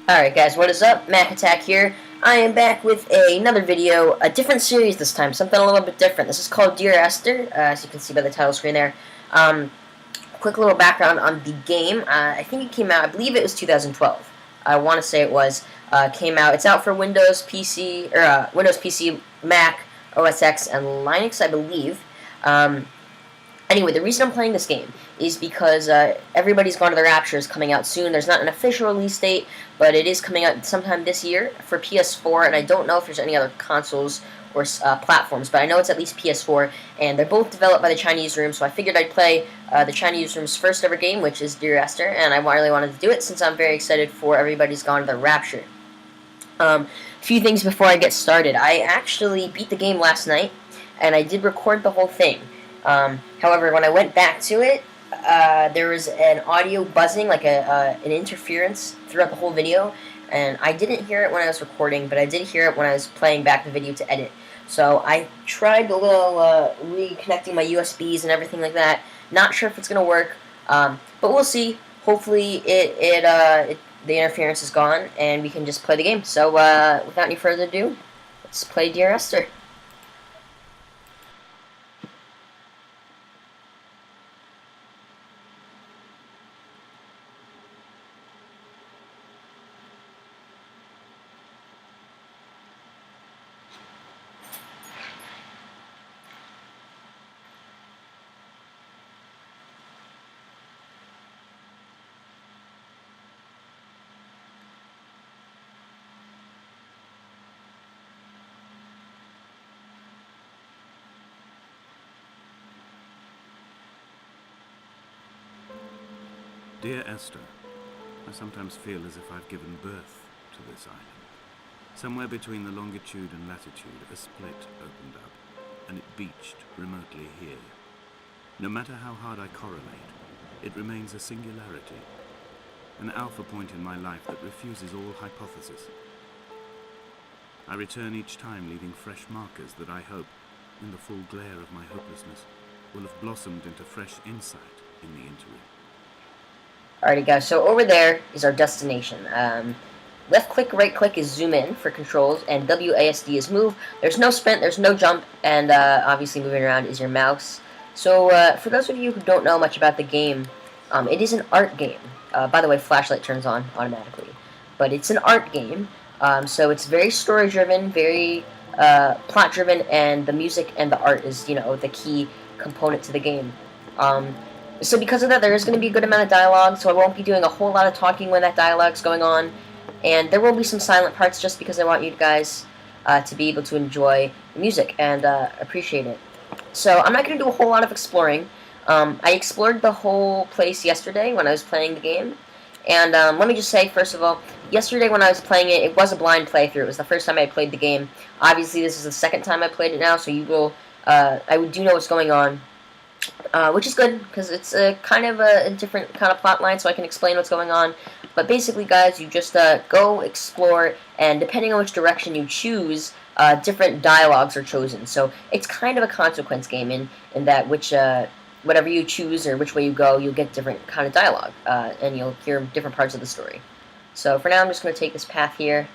Alright guys, what is up? Mac Attack here. I am back with another video, a different series this time, something a little bit different. This is called Dear Esther, as you can see by the title screen there. Quick little background on the game. I think it came out, I believe it was 2012. I want to say it was. Came out, it's out for Windows PC, or Windows PC, Mac, OS X, and Linux, I believe. Anyway, the reason I'm playing this game is because Everybody's Gone to the Rapture is coming out soon. There's not an official release date, but it is coming out sometime this year for PS4, and I don't know if there's any other consoles or platforms, but I know it's at least PS4, and they're both developed by the Chinese Room, so I figured I'd play the Chinese Room's first ever game, which is Dear Esther, and I really wanted to do it since I'm very excited for Everybody's Gone to the Rapture. A few things before I get started. I actually beat the game last night, and I did record the whole thing. However, when I went back to it, there was an audio buzzing, like an interference throughout the whole video, and I didn't hear it when I was recording, but I did hear it when I was playing back the video to edit. So I tried a little reconnecting my USBs and everything like that. Not sure if it's going to work, but we'll see. Hopefully the interference is gone, and we can just play the game. So without any further ado, let's play Dear Esther. Dear Esther, I sometimes feel as if I've given birth to this island. Somewhere between the longitude and latitude, a split opened up, and it beached remotely here. No matter how hard I correlate, it remains a singularity, an alpha point in my life that refuses all hypothesis. I return each time leaving fresh markers that I hope, in the full glare of my hopelessness, will have blossomed into fresh insight in the interim. Alrighty guys, so over there is our destination. Left click, right click is zoom in for controls, and WASD is move. There's no sprint, there's no jump, and obviously moving around is your mouse. So for those of you who don't know much about the game, it is an art game. By the way, flashlight turns on automatically. But it's an art game, so it's very story driven, very plot driven, and the music and the art is, the key component to the game. So because of that, there is going to be a good amount of dialogue, so I won't be doing a whole lot of talking when that dialogue's going on. And there will be some silent parts just because I want you guys to be able to enjoy the music and appreciate it. So I'm not going to do a whole lot of exploring. I explored the whole place yesterday when I was playing the game. And let me just say, first of all, yesterday when I was playing it, it was a blind playthrough. It was the first time I played the game. Obviously, this is the second time I played it now, so you will, I do know what's going on. Which is good, because it's kind of a different kind of plot line, so I can explain what's going on. But basically, guys, you just go explore, and depending on which direction you choose, different dialogues are chosen. So it's kind of a consequence game in that whatever you choose or which way you go, you'll get different kind of dialogue, and you'll hear different parts of the story. So for now, I'm just going to take this path here,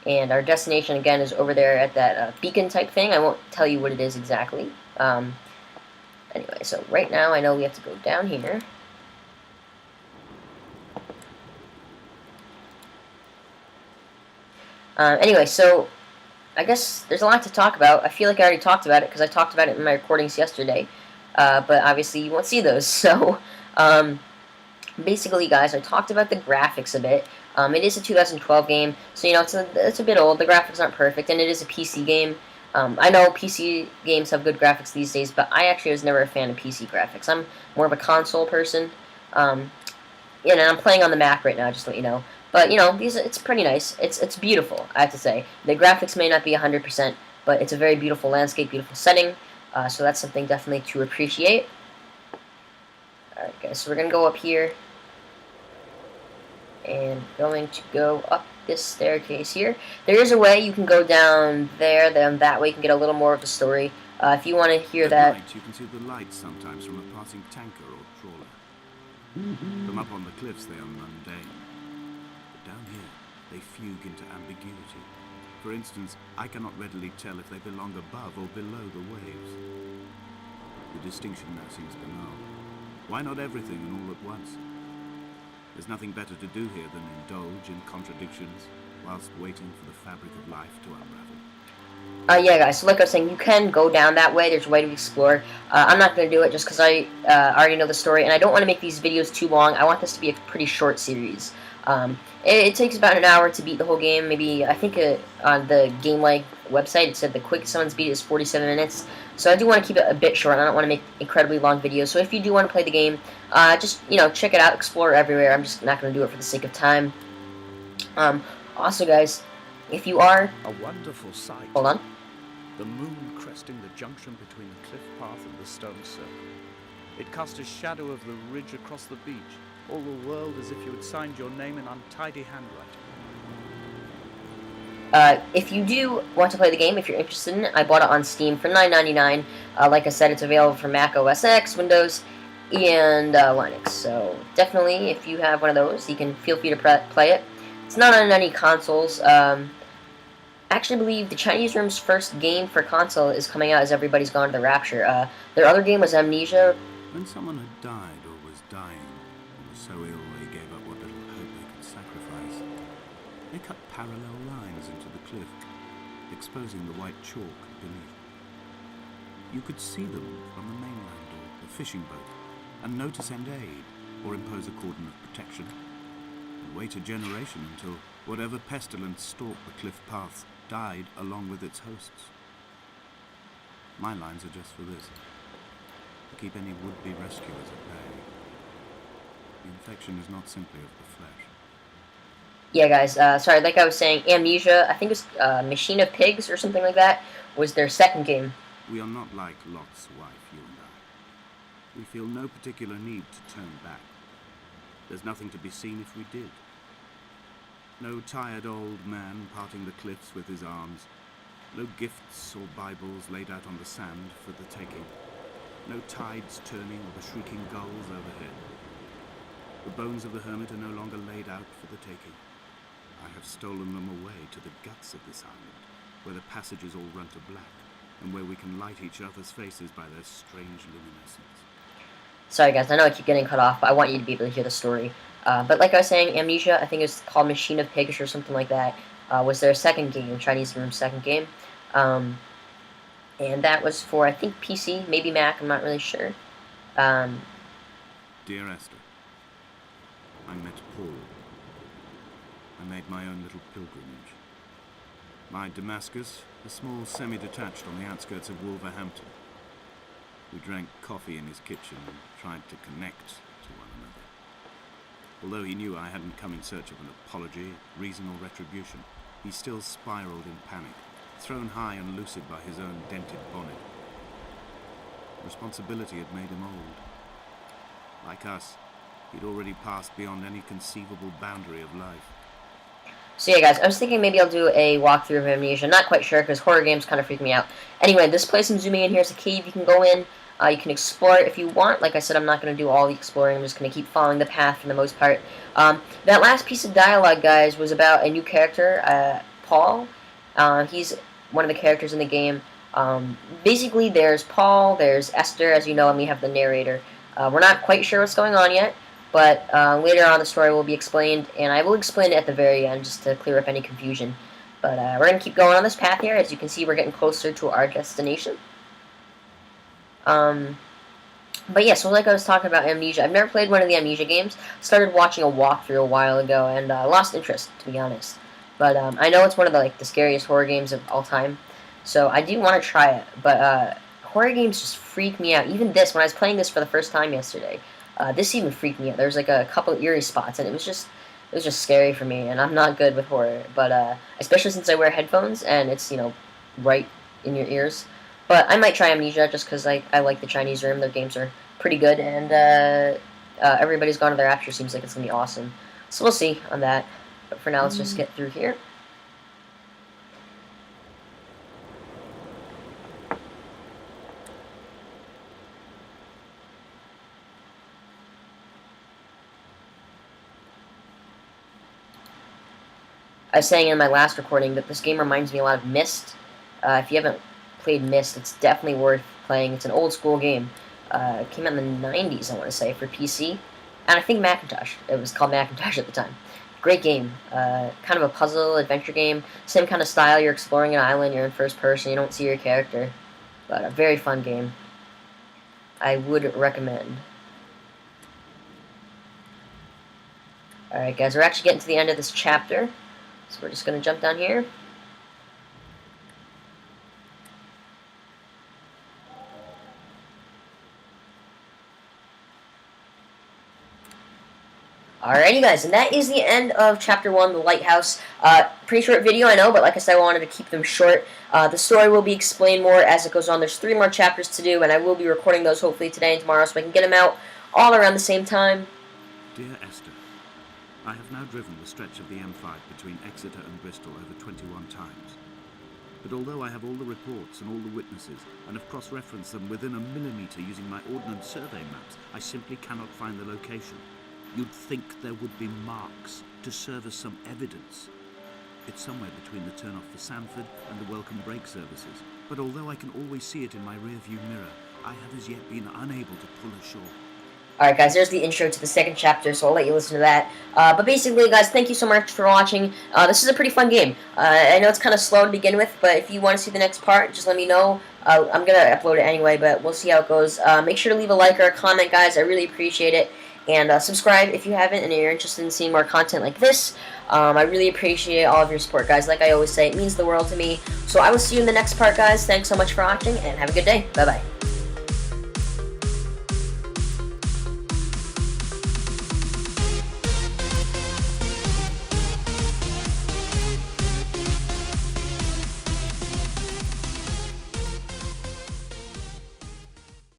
and our destination, again, is over there at that beacon type thing. I won't tell you what it is exactly. Anyway, so right now I know we have to go down here. Anyway, so I guess there's a lot to talk about. I feel like I already talked about it because I talked about it in my recordings yesterday. But obviously you won't see those. So basically, guys, I talked about the graphics a bit. It is a 2012 game, so it's a bit old. The graphics aren't perfect, and it is a PC game. I know PC games have good graphics these days, but I actually was never a fan of PC graphics. I'm more of a console person. And I'm playing on the Mac right now, just to let you know. But, it's pretty nice. It's beautiful, I have to say. The graphics may not be 100%, but it's a very beautiful landscape, beautiful setting. So that's something definitely to appreciate. Alright, guys, so we're going to go up here. And going to go up this staircase here. There is a way you can go down there, then that way you can get a little more of the story. If you want to hear that. At night, you can see the lights sometimes from a passing tanker or trawler. From up on the cliffs, they are mundane. But down here, they fugue into ambiguity. For instance, I cannot readily tell if they belong above or below the waves. The distinction now seems banal. Why not everything and all at once? There's nothing better to do here than indulge in contradictions whilst waiting for the fabric of life to unravel. Yeah, guys, so like I was saying, you can go down that way. There's a way to explore. I'm not going to do it just because I already know the story, and I don't want to make these videos too long. I want this to be a pretty short series. It takes about an hour to beat the whole game. Maybe, I think on the GameLike website, it said the quickest someone's beat is 47 minutes. So I do want to keep it a bit short. I don't want to make incredibly long videos. So if you do want to play the game, just, check it out, explore everywhere. I'm just not going to do it for the sake of time. Also, guys, if you are... A wonderful sight. Hold on. The moon cresting the junction between the cliff path and the stone circle. It cast a shadow of the ridge across the beach, all the world as if you had signed your name in untidy handwriting. If you do want to play the game, if you're interested in it, I bought it on Steam for $9.99. Like I said, it's available for Mac OS X, Windows, and Linux. So definitely, if you have one of those, you can feel free to play it. It's not on any consoles. I actually believe the Chinese Room's first game for console is coming out as Everybody's Gone to the Rapture. Their other game was Amnesia. When someone had died or was dying, or was so ill they gave up what little hope they could sacrifice, they cut parallel lines into the cliff, exposing the white chalk beneath. You could see them from the mainland or the fishing boat, and know to send aid or impose a cordon of protection, and wait a generation until whatever pestilence stalked the cliff paths died along with its hosts. My lines are just for this: to keep any would-be rescuers at bay. The infection is not simply of the flesh. Yeah, guys, sorry, like I was saying, Amnesia, I think it was Machine of Pigs or something like that, was their second game. We are not like Lot's wife, you and I. We feel no particular need to turn back. There's nothing to be seen if we did. No tired old man parting the cliffs with his arms. No gifts or Bibles laid out on the sand for the taking. No tides turning or the shrieking gulls overhead. The bones of the hermit are no longer laid out for the taking. I have stolen them away to the guts of this island, where the passages all run to black, and where we can light each other's faces by their strange luminescence. Sorry, guys, I know I keep getting cut off, but I want you to be able to hear the story. But like I was saying, Amnesia, I think it's called Machine of Pigs or something like that, was their second game, Chinese Room's second game. And that was for, I think, PC, maybe Mac, I'm not really sure. Dear Esther, I met Paul. I made my own little pilgrimage. My Damascus, a small semi-detached on the outskirts of Wolverhampton. We drank coffee in his kitchen and tried to connect to one another. Although he knew I hadn't come in search of an apology, reason or retribution, he still spiraled in panic, thrown high and lucid by his own dented bonnet. Responsibility had made him old. Like us, he'd already passed beyond any conceivable boundary of life. So yeah, guys, I was thinking maybe I'll do a walkthrough of Amnesia. Not quite sure, because horror games kind of freak me out. Anyway, this place I'm zooming in here is a cave you can go in. You can explore it if you want. Like I said, I'm not going to do all the exploring. I'm just going to keep following the path for the most part. That last piece of dialogue, guys, was about a new character, Paul. He's one of the characters in the game. Basically, there's Paul, there's Esther, as you know, and we have the narrator. We're not quite sure what's going on yet, but later on the story will be explained, and I will explain it at the very end just to clear up any confusion. But we're going to keep going on this path here. As you can see, we're getting closer to our destination. But yeah, so like I was talking about Amnesia, I've never played one of the Amnesia games. Started watching a walkthrough a while ago, and lost interest, to be honest. But I know it's one of the scariest horror games of all time, so I do want to try it. But horror games just freak me out. Even this, when I was playing this for the first time yesterday, this even freaked me out. There was like a couple eerie spots, and it was just scary for me. And I'm not good with horror, but especially since I wear headphones and it's right in your ears. But I might try Amnesia just because I like the Chinese Room. Their games are pretty good, and Everybody's Gone to the Rapture seems like it's going to be awesome. So we'll see on that. But for now, let's just get through here. I was saying in my last recording that this game reminds me a lot of Myst. If you haven't played Myst, it's definitely worth playing. It's an old school game. It came out in the 90s, I want to say, for PC. And I think Macintosh. It was called Macintosh at the time. Great game. Kind of a puzzle, adventure game. Same kind of style. You're exploring an island. You're in first person. You don't see your character. But a very fun game. I would recommend. Alright guys, we're actually getting to the end of this chapter. So we're just going to jump down here. Alrighty guys, and that is the end of Chapter 1, The Lighthouse. Pretty short video, I know, but like I said, I wanted to keep them short. The story will be explained more as it goes on. There's 3 more chapters to do, and I will be recording those hopefully today and tomorrow so I can get them out all around the same time. Dear Esther, I have now driven the stretch of the M5 between Exeter and Bristol over 21 times. But although I have all the reports and all the witnesses, and have cross-referenced them within a millimetre using my ordnance survey maps, I simply cannot find the location. You'd think there would be marks to serve as some evidence. It's somewhere between the turn-off for Sanford and the welcome brake services. But although I can always see it in my rear-view mirror, I have as yet been unable to pull ashore. Alright guys, there's the intro to the second chapter, so I'll let you listen to that. But basically guys, thank you so much for watching. This is a pretty fun game. I know it's kind of slow to begin with, but if you want to see the next part, just let me know. I'm going to upload it anyway, but we'll see how it goes. Make sure to leave a like or a comment guys, I really appreciate it. And subscribe if you haven't and you're interested in seeing more content like this. I really appreciate all of your support guys. Like I always say, it means the world to me. So I will see you in the next part guys. Thanks so much for watching and have a good day. Bye bye.